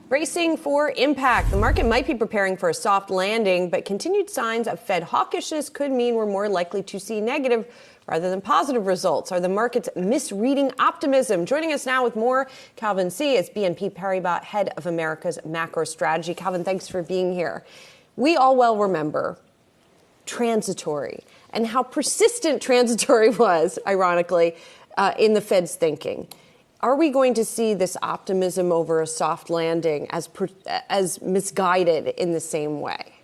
Bracing for impact. The market might be preparing for a soft landing, but continued signs of Fed hawkishness could mean we're more likely to see negative rather than positive results. Are the markets misreading optimism? Joining us now with more, Calvin C. is BNP Paribas, head of America's macro strategy. Calvin, thanks for being here. We all well remember transitory and how persistent transitory was, ironically, in the Fed's thinking. Are we going to see this optimism over a soft landing as misguided in the same way?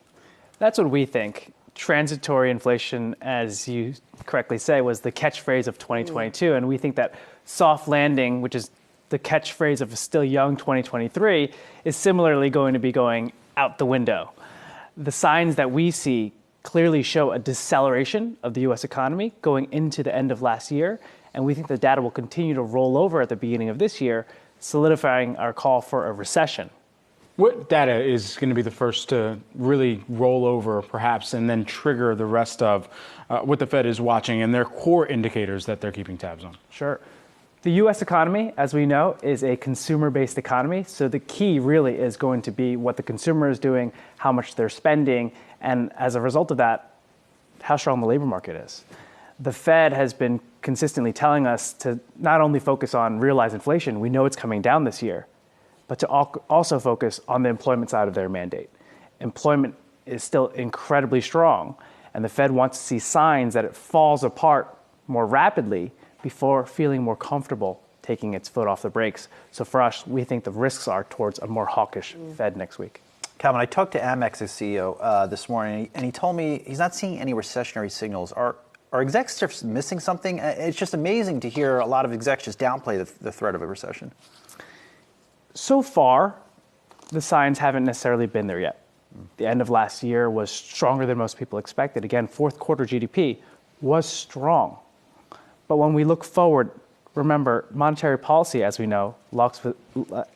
That's what we think. Transitory inflation, as you correctly say, was the catchphrase of 2022. And we think that soft landing, which is the catchphrase of a still young 2023, is similarly going to be going out the window. The signs that we see clearly show a deceleration of the U.S. economy going into the end of last year. And we think the data will continue to roll over at the beginning of this year, solidifying our call for a recession. What data is going to be the first to really roll over, perhaps, and then trigger the rest of what the Fed is watching and their core indicators that they're keeping tabs on? Sure. The U.S. economy, as we know, is a consumer-based economy. So the key really is going to be what the consumer is doing, how much they're spending, and as a result of that, how strong the labor market is. The Fed has been consistently telling us to not only focus on realized inflation, we know it's coming down this year, but to also focus on the employment side of their mandate. Employment is still incredibly strong, and the Fed wants to see signs that it falls apart more rapidly before feeling more comfortable taking its foot off the brakes. So for us, we think the risks are towards a more hawkish Fed next week. Calvin, I talked to Amex's CEO this morning, and he told me he's not seeing any recessionary signals. Are execs just missing something? It's just amazing to hear a lot of execs just downplay the threat of a recession. So far, the signs haven't necessarily been there yet. The end of last year was stronger than most people expected. Again, fourth quarter GDP was strong. But when we look forward, remember, monetary policy, as we know,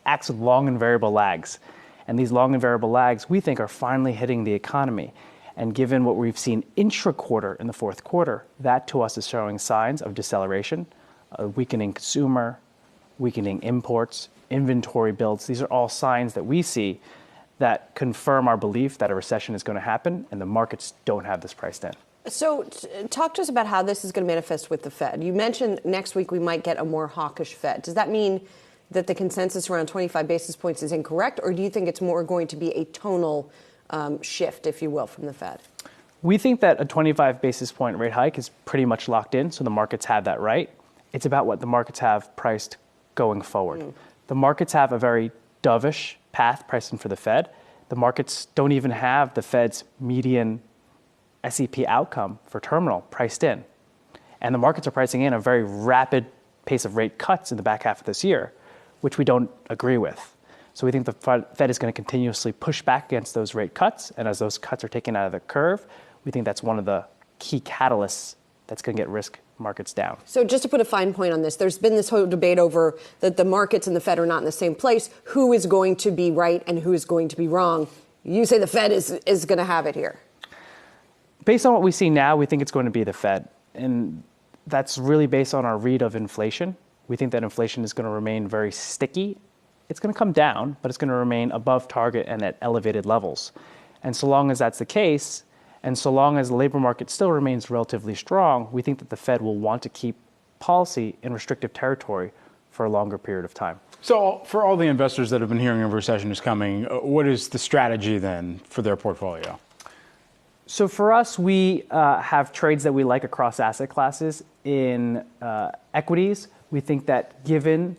acts with long and variable lags. And these long and variable lags, we think, are finally hitting the economy. And given what we've seen intra-quarter in the fourth quarter, that to us is showing signs of deceleration, a weakening consumer, weakening imports, inventory builds. These are all signs that we see that confirm our belief that a recession is going to happen, and the markets don't have this priced in. So talk to us about how this is going to manifest with the Fed. You mentioned next week we might get a more hawkish Fed. Does that mean that the consensus around 25 basis points is incorrect, or do you think it's more going to be a tonal shift, if you will, from the Fed? We think that a 25 basis point rate hike is pretty much locked in, so the markets have that right. It's about what the markets have priced going forward. The markets have a very dovish path priced in for the Fed. The markets don't even have the Fed's median SEP outcome for terminal priced in. And the markets are pricing in a very rapid pace of rate cuts in the back half of this year, which we don't agree with. So we think the Fed is going to continuously push back against those rate cuts. And as those cuts are taken out of the curve, we think that's one of the key catalysts that's going to get risk markets down. So just to put a fine point on this, there's been this whole debate over that the markets and the Fed are not in the same place. Who is going to be right and who is going to be wrong? You say the Fed is going to have it here. Based on what we see now, we think it's going to be the Fed. And that's really based on our read of inflation. We think that inflation is going to remain very sticky. It's going to come down, but it's going to remain above target and at elevated levels. And so long as that's the case, and so long as the labor market still remains relatively strong, we think that the Fed will want to keep policy in restrictive territory for a longer period of time. So for all the investors that have been hearing a recession is coming, what is the strategy then for their portfolio? So for us, we have trades that we like across asset classes. In equities, we think that given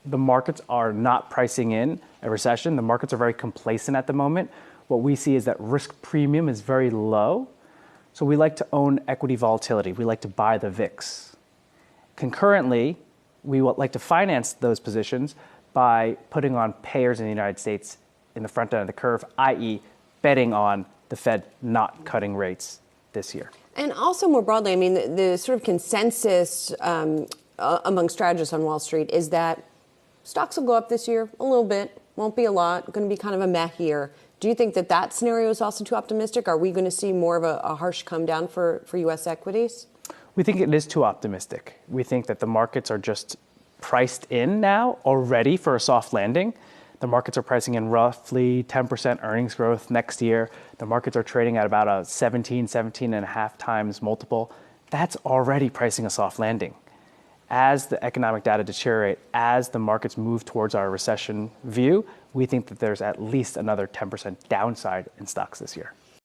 the markets are not pricing in a recession, the markets are very complacent at the moment. What we see is that risk premium is very low. So we like to own equity volatility. We like to buy the VIX. Concurrently, we would like to finance those positions by putting on payers in the United States in the front end of the curve, i.e. betting on the Fed not cutting rates this year. And also more broadly, I mean, the sort of consensus among strategists on Wall Street is that stocks will go up this year a little bit, won't be a lot, going to be kind of a meh year. Do you think that that scenario is also too optimistic? Are we going to see more of a harsh come down for U.S. equities? We think it is too optimistic. We think that the markets are just priced in now already for a soft landing. The markets are pricing in roughly 10% earnings growth next year. The markets are trading at about a 17 and a half times multiple. That's already pricing a soft landing. As the economic data deteriorate, as the markets move towards our recession view, we think that there's at least another 10% downside in stocks this year.